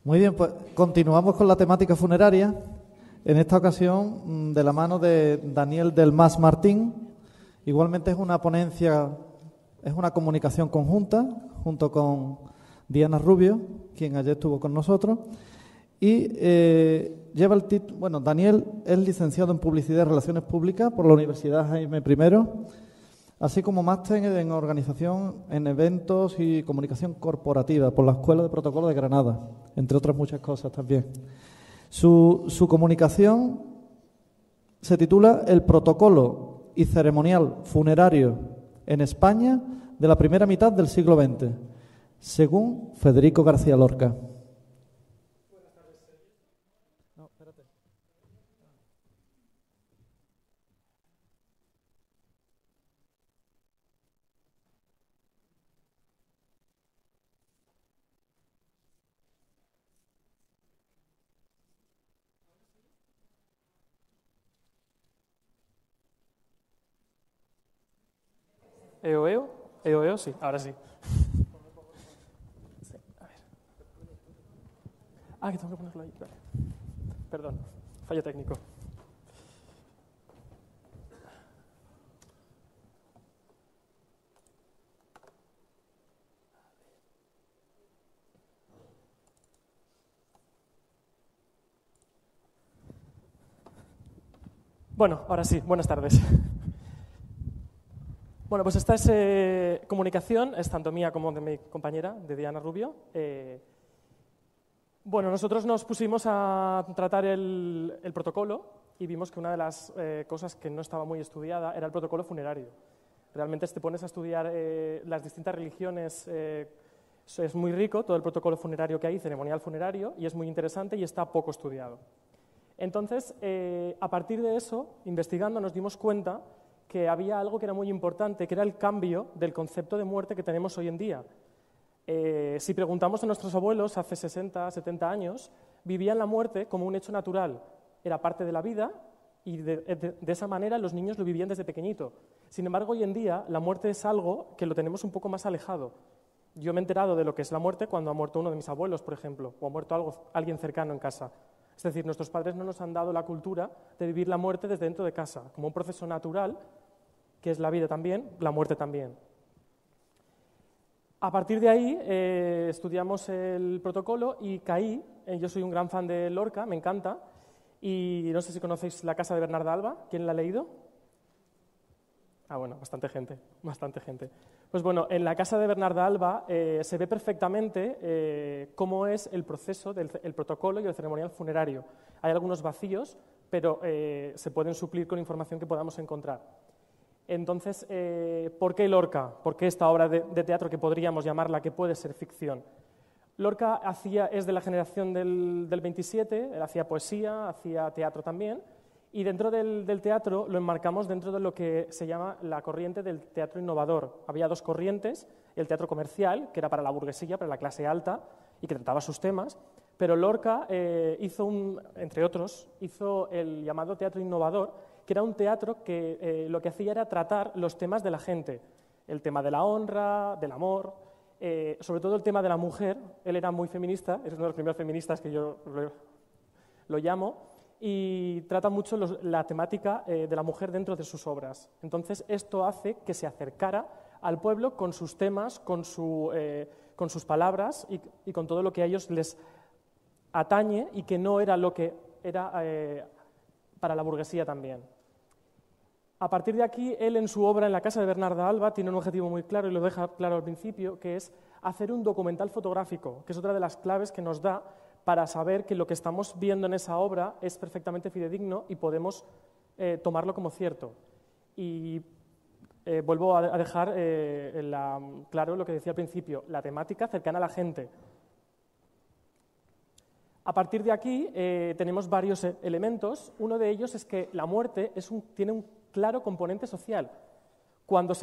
Muy bien, pues continuamos con la temática funeraria. En esta ocasión, de la mano de Daniel del Mas Martín. Igualmente es una ponencia, es una comunicación conjunta, junto con Diana Rubio, quien ayer estuvo con nosotros. Y lleva el título, bueno, Daniel es licenciado en Publicidad y Relaciones Públicas por la Universidad Jaime I, así como máster en Organización en Eventos y Comunicación Corporativa por la Escuela de Protocolo de Granada, entre otras muchas cosas también. Su comunicación se titula El protocolo y ceremonial funerario en España de la primera mitad del siglo XX, según Federico García Lorca. ¿Eo? Sí, ahora sí. Sí, a ver. Que tengo que ponerlo ahí. Vale. Perdón, fallo técnico. Bueno, ahora sí, buenas tardes. Bueno, pues esta es comunicación, es tanto mía como de mi compañera, de Diana Rubio. Bueno, nosotros nos pusimos a tratar el protocolo y vimos que una de las cosas que no estaba muy estudiada era el protocolo funerario. Realmente, si te pones a estudiar las distintas religiones, es muy rico todo el protocolo funerario que hay, ceremonial funerario, y es muy interesante y está poco estudiado. Entonces, a partir de eso, investigando, nos dimos cuenta que había algo que era muy importante, que era el cambio del concepto de muerte que tenemos hoy en día. Si preguntamos a nuestros abuelos hace 60, 70 años, vivían la muerte como un hecho natural, era parte de la vida y de esa manera los niños lo vivían desde pequeñito. Sin embargo, hoy en día la muerte es algo que lo tenemos un poco más alejado. Yo me he enterado de lo que es la muerte cuando ha muerto uno de mis abuelos, por ejemplo, o ha muerto alguien cercano en casa. Es decir, nuestros padres no nos han dado la cultura de vivir la muerte desde dentro de casa, como un proceso natural, que es la vida también, la muerte también. A partir de ahí estudiamos el protocolo y caí, yo soy un gran fan de Lorca, me encanta, y no sé si conocéis La casa de Bernarda Alba, ¿quién la ha leído? Bueno, bastante gente, bastante gente. Pues bueno, en La casa de Bernarda Alba se ve perfectamente cómo es el proceso del protocolo y el ceremonial funerario. Hay algunos vacíos, pero se pueden suplir con información que podamos encontrar. Entonces, ¿por qué Lorca? ¿Por qué esta obra de teatro que podríamos llamarla, que puede ser ficción? Lorca es de la generación del 27, él hacía poesía, hacía teatro también, y dentro del teatro lo enmarcamos dentro de lo que se llama la corriente del teatro innovador. Había dos corrientes, el teatro comercial, que era para la burguesía, para la clase alta, y que trataba sus temas, pero Lorca entre otros, hizo el llamado teatro innovador, que era un teatro que lo que hacía era tratar los temas de la gente, el tema de la honra, del amor, sobre todo el tema de la mujer. Él era muy feminista, es uno de los primeros feministas que yo lo llamo, y trata mucho la temática de la mujer dentro de sus obras. Entonces, esto hace que se acercara al pueblo con sus temas, con sus palabras y con todo lo que a ellos les atañe y que no era lo que era para la burguesía también. A partir de aquí, él en su obra, en La casa de Bernarda Alba, tiene un objetivo muy claro y lo deja claro al principio, que es hacer un documental fotográfico, que es otra de las claves que nos da para saber que lo que estamos viendo en esa obra es perfectamente fidedigno y podemos tomarlo como cierto. Y vuelvo a dejar claro lo que decía al principio, la temática cercana a la gente. A partir de aquí tenemos varios elementos. Uno de ellos es que la muerte tiene un claro componente social. Cuando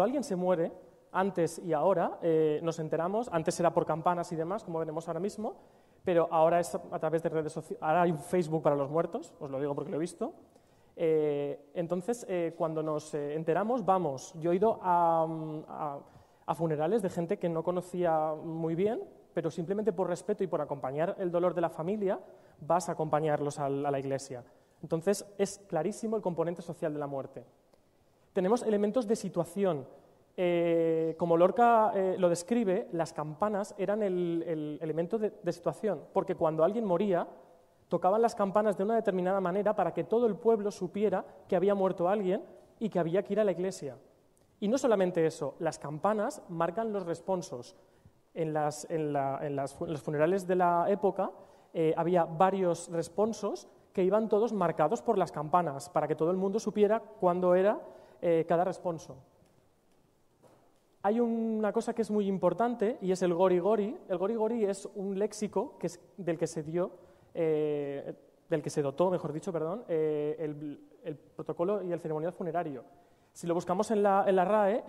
alguien se muere, antes y ahora, nos enteramos, antes era por campanas y demás, como veremos ahora mismo, pero ahora es a través de redes sociales. Ahora hay un Facebook para los muertos, os lo digo porque lo he visto. Entonces, cuando nos enteramos, vamos. Yo he ido a funerales de gente que no conocía muy bien, pero simplemente por respeto y por acompañar el dolor de la familia, vas a acompañarlos a la iglesia. Entonces, es clarísimo el componente social de la muerte. Tenemos elementos de situación. Como Lorca lo describe, las campanas eran el elemento de situación, porque cuando alguien moría, tocaban las campanas de una determinada manera para que todo el pueblo supiera que había muerto alguien y que había que ir a la iglesia. Y no solamente eso, las campanas marcan los responsos. En los funerales de la época había varios responsos que iban todos marcados por las campanas, para que todo el mundo supiera cuándo era cada responso. Hay una cosa que es muy importante y es el gori-gori. El gori-gori es un léxico del que se dotó, mejor dicho, el protocolo y el ceremonial funerario. Si lo buscamos en la RAE,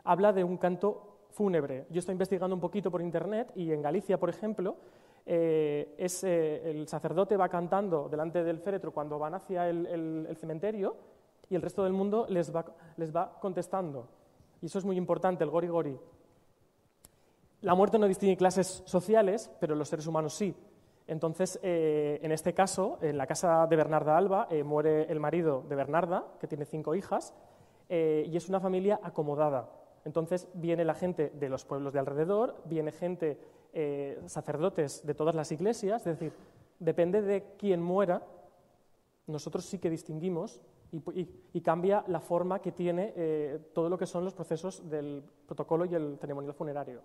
habla de un canto fúnebre. Yo estoy investigando un poquito por internet y en Galicia, por ejemplo, el sacerdote va cantando delante del féretro cuando van hacia el cementerio y el resto del mundo les va contestando. Y eso es muy importante, el gori-gori. La muerte no distingue clases sociales, pero los seres humanos sí. Entonces, en este caso, en la casa de Bernarda Alba, muere el marido de Bernarda, que tiene 5 hijas, y es una familia acomodada. Entonces, viene la gente de los pueblos de alrededor, viene gente, sacerdotes de todas las iglesias, es decir, depende de quién muera, nosotros sí que distinguimos y cambia la forma que tiene todo lo que son los procesos del protocolo y el ceremonial funerario.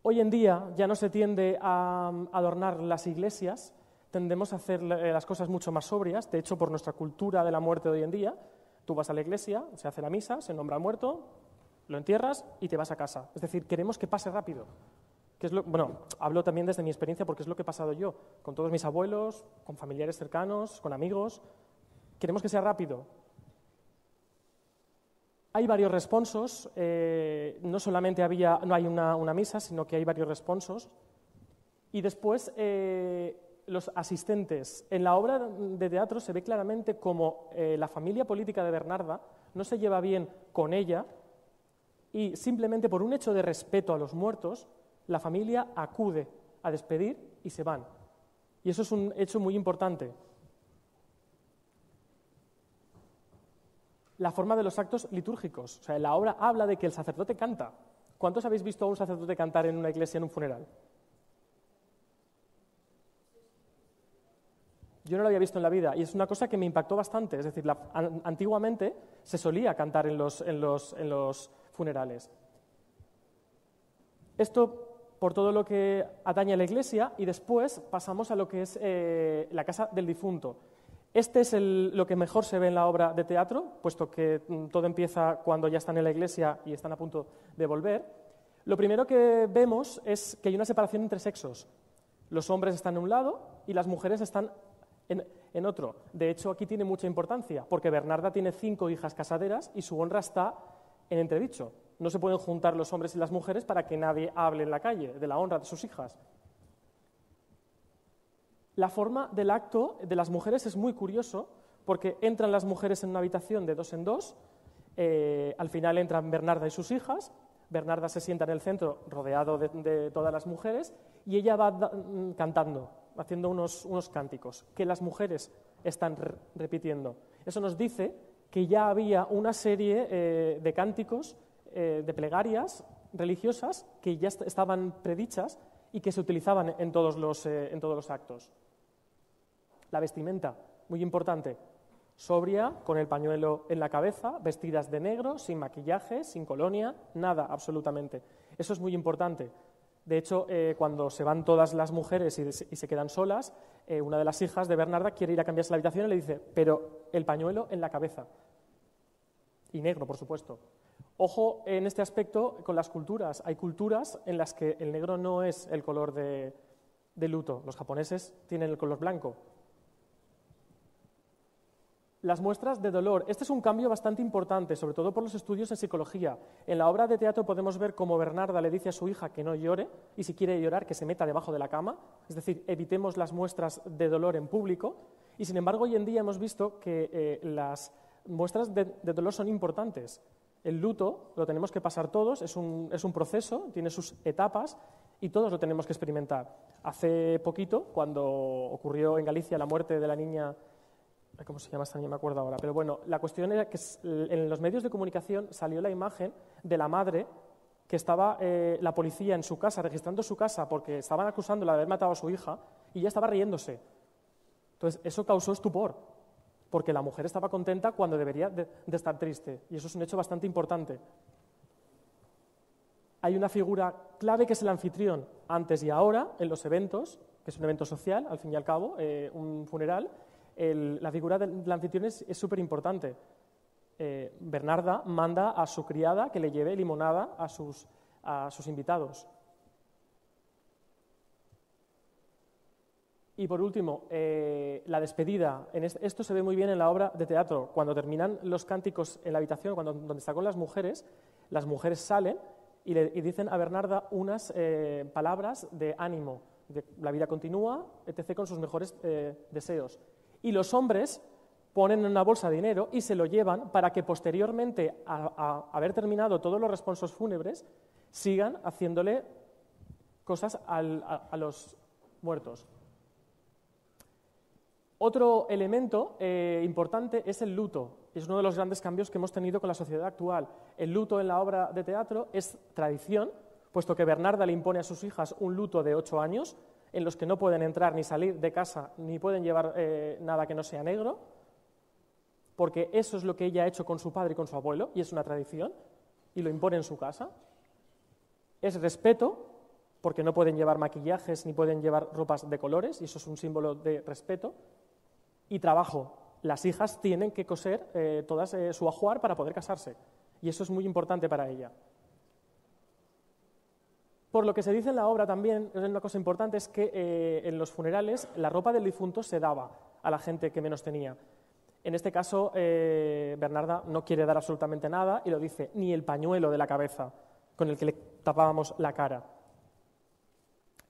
Hoy en día ya no se tiende a adornar las iglesias, tendemos a hacer las cosas mucho más sobrias. De hecho, por nuestra cultura de la muerte de hoy en día, tú vas a la iglesia, se hace la misa, se nombra al muerto, lo entierras y te vas a casa. Es decir, queremos que pase rápido. Hablo también desde mi experiencia porque es lo que he pasado yo, con todos mis abuelos, con familiares cercanos, con amigos. Queremos que sea rápido. Hay varios responsos, no solamente no hay una misa, sino que hay varios responsos. Y después, los asistentes. En la obra de teatro se ve claramente cómo la familia política de Bernarda no se lleva bien con ella y simplemente por un hecho de respeto a los muertos, la familia acude a despedir y se van. Y eso es un hecho muy importante. La forma de los actos litúrgicos. O sea, la obra habla de que el sacerdote canta. ¿Cuántos habéis visto a un sacerdote cantar en una iglesia en un funeral? Yo no lo había visto en la vida y es una cosa que me impactó bastante. Es decir, antiguamente se solía cantar en los funerales. Esto por todo lo que atañe a la iglesia y después pasamos a lo que es la casa del difunto. Este es lo que mejor se ve en la obra de teatro, puesto que todo empieza cuando ya están en la iglesia y están a punto de volver. Lo primero que vemos es que hay una separación entre sexos. Los hombres están en un lado y las mujeres están en otro. De hecho, aquí tiene mucha importancia, porque Bernarda tiene 5 hijas casaderas y su honra está en entredicho. No se pueden juntar los hombres y las mujeres para que nadie hable en la calle de la honra de sus hijas. La forma del acto de las mujeres es muy curioso, porque entran las mujeres en una habitación de 2 en 2, al final entran Bernarda y sus hijas, Bernarda se sienta en el centro rodeado de todas las mujeres y ella va cantando, haciendo unos cánticos que las mujeres están repitiendo. Eso nos dice que ya había una serie de cánticos, de plegarias religiosas que ya estaban predichas y que se utilizaban en todos los actos. La vestimenta, muy importante, sobria, con el pañuelo en la cabeza, vestidas de negro, sin maquillaje, sin colonia, nada absolutamente. Eso es muy importante. De hecho, cuando se van todas las mujeres y se quedan solas, una de las hijas de Bernarda quiere ir a cambiarse la habitación y le dice, pero el pañuelo en la cabeza. Y negro, por supuesto. Ojo en este aspecto con las culturas. Hay culturas en las que el negro no es el color de luto. Los japoneses tienen el color blanco. Las muestras de dolor. Este es un cambio bastante importante, sobre todo por los estudios en psicología. En la obra de teatro podemos ver cómo Bernarda le dice a su hija que no llore y si quiere llorar que se meta debajo de la cama. Es decir, evitemos las muestras de dolor en público. Y sin embargo, hoy en día hemos visto que las muestras de dolor son importantes. El luto lo tenemos que pasar todos, es un proceso, tiene sus etapas y todos lo tenemos que experimentar. Hace poquito, cuando ocurrió en Galicia la muerte de la niña, ¿cómo se llama esta niña? Me acuerdo ahora, pero bueno, la cuestión era que en los medios de comunicación salió la imagen de la madre que estaba la policía en su casa, registrando su casa porque estaban acusándola de haber matado a su hija y ella estaba riéndose. Entonces, eso causó estupor, porque la mujer estaba contenta cuando debería de estar triste, y eso es un hecho bastante importante. Hay una figura clave que es el anfitrión, antes y ahora, en los eventos, que es un evento social, al fin y al cabo, un funeral. La figura del anfitrión es súper importante. Bernarda manda a su criada que le lleve limonada a sus invitados. Y por último, la despedida. Esto se ve muy bien en la obra de teatro. Cuando terminan los cánticos en la habitación, donde está con las mujeres salen y dicen a Bernarda unas palabras de ánimo, de la vida continúa, etc., con sus mejores deseos. Y los hombres ponen en una bolsa de dinero y se lo llevan para que posteriormente, a haber terminado todos los responsos fúnebres, sigan haciéndole cosas a los muertos. Otro elemento importante es el luto. Es uno de los grandes cambios que hemos tenido con la sociedad actual. El luto en la obra de teatro es tradición, puesto que Bernarda le impone a sus hijas un luto de 8 años, en los que no pueden entrar ni salir de casa, ni pueden llevar nada que no sea negro, porque eso es lo que ella ha hecho con su padre y con su abuelo, y es una tradición, y lo impone en su casa. Es respeto, porque no pueden llevar maquillajes ni pueden llevar ropas de colores, y eso es un símbolo de respeto. Y trabajo. Las hijas tienen que coser todas su ajuar para poder casarse, y eso es muy importante para ella. Por lo que se dice en la obra también, una cosa importante es que en los funerales la ropa del difunto se daba a la gente que menos tenía. En este caso, Bernarda no quiere dar absolutamente nada y lo dice, ni el pañuelo de la cabeza con el que le tapábamos la cara.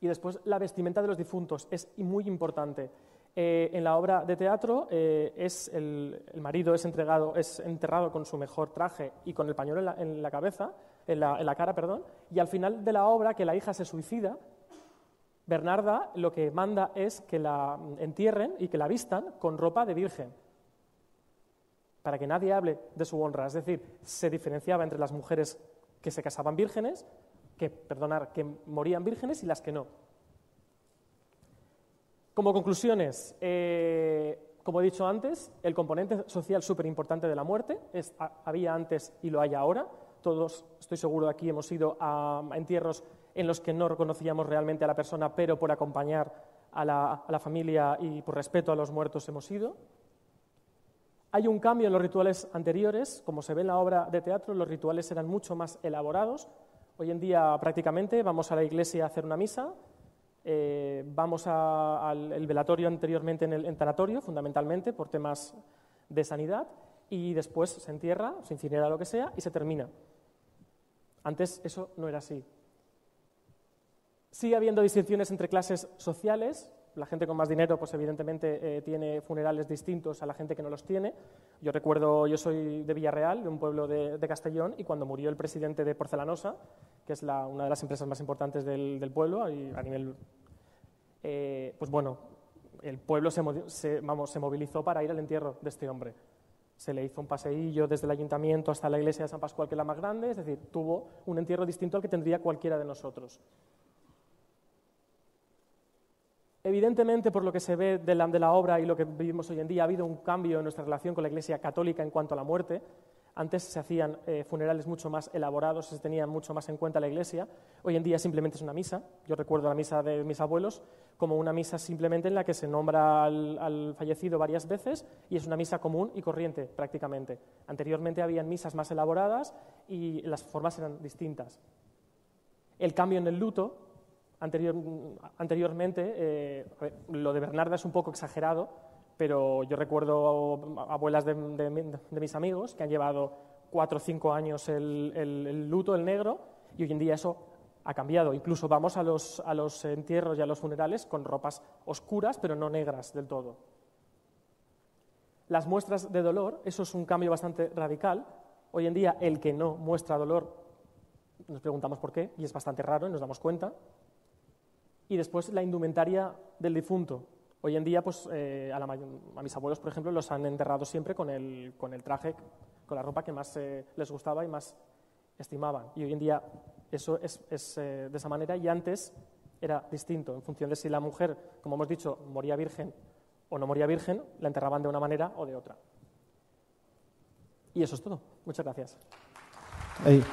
Y después la vestimenta de los difuntos es muy importante. En la obra de teatro el marido es enterrado con su mejor traje y con el pañuelo en la cabeza, en la cara, perdón, y al final de la obra, que la hija se suicida, Bernarda lo que manda es que la entierren y que la vistan con ropa de virgen, para que nadie hable de su honra. Es decir, se diferenciaba entre las mujeres que se casaban vírgenes, que morían vírgenes, y las que no. Como conclusiones, como he dicho antes, el componente social súper importante de la muerte había antes y lo hay ahora. Todos, estoy seguro, de aquí hemos ido a entierros en los que no reconocíamos realmente a la persona, pero por acompañar a la familia y por respeto a los muertos hemos ido. Hay un cambio en los rituales anteriores. Como se ve en la obra de teatro, los rituales eran mucho más elaborados. Hoy en día prácticamente vamos a la iglesia a hacer una misa, vamos al velatorio anteriormente en tanatorio, fundamentalmente por temas de sanidad, y después se entierra, se incinera, lo que sea, y se termina. Antes eso no era así. Sigue habiendo distinciones entre clases sociales. La gente con más dinero, pues evidentemente tiene funerales distintos a la gente que no los tiene. Yo recuerdo, yo soy de Villarreal, de un pueblo de Castellón, y cuando murió el presidente de Porcelanosa, que es una de las empresas más importantes del pueblo, y a nivel, pues bueno, el pueblo se movilizó para ir al entierro de este hombre. Se le hizo un paseillo desde el ayuntamiento hasta la iglesia de San Pascual, que es la más grande, es decir, tuvo un entierro distinto al que tendría cualquiera de nosotros. Evidentemente, por lo que se ve de la obra y lo que vivimos hoy en día, ha habido un cambio en nuestra relación con la Iglesia católica en cuanto a la muerte. Antes se hacían funerales mucho más elaborados, se tenía mucho más en cuenta la Iglesia. Hoy en día simplemente es una misa. Yo recuerdo la misa de mis abuelos como una misa simplemente en la que se nombra al fallecido varias veces, y es una misa común y corriente prácticamente. Anteriormente habían misas más elaboradas y las formas eran distintas. El cambio en el luto. Anteriormente, lo de Bernarda es un poco exagerado, pero yo recuerdo abuelas de mis amigos que han llevado 4 o 5 años el luto, el negro, y hoy en día eso ha cambiado. Incluso vamos a los entierros y a los funerales con ropas oscuras, pero no negras del todo. Las muestras de dolor, eso es un cambio bastante radical. Hoy en día, el que no muestra dolor, nos preguntamos por qué, y es bastante raro y nos damos cuenta. Y después la indumentaria del difunto. Hoy en día, pues, a mis abuelos, por ejemplo, los han enterrado siempre con el traje, con la ropa que más les gustaba y más estimaban. Y hoy en día eso es de esa manera, y antes era distinto. En función de si la mujer, como hemos dicho, moría virgen o no moría virgen, la enterraban de una manera o de otra. Y eso es todo. Muchas gracias. Hey.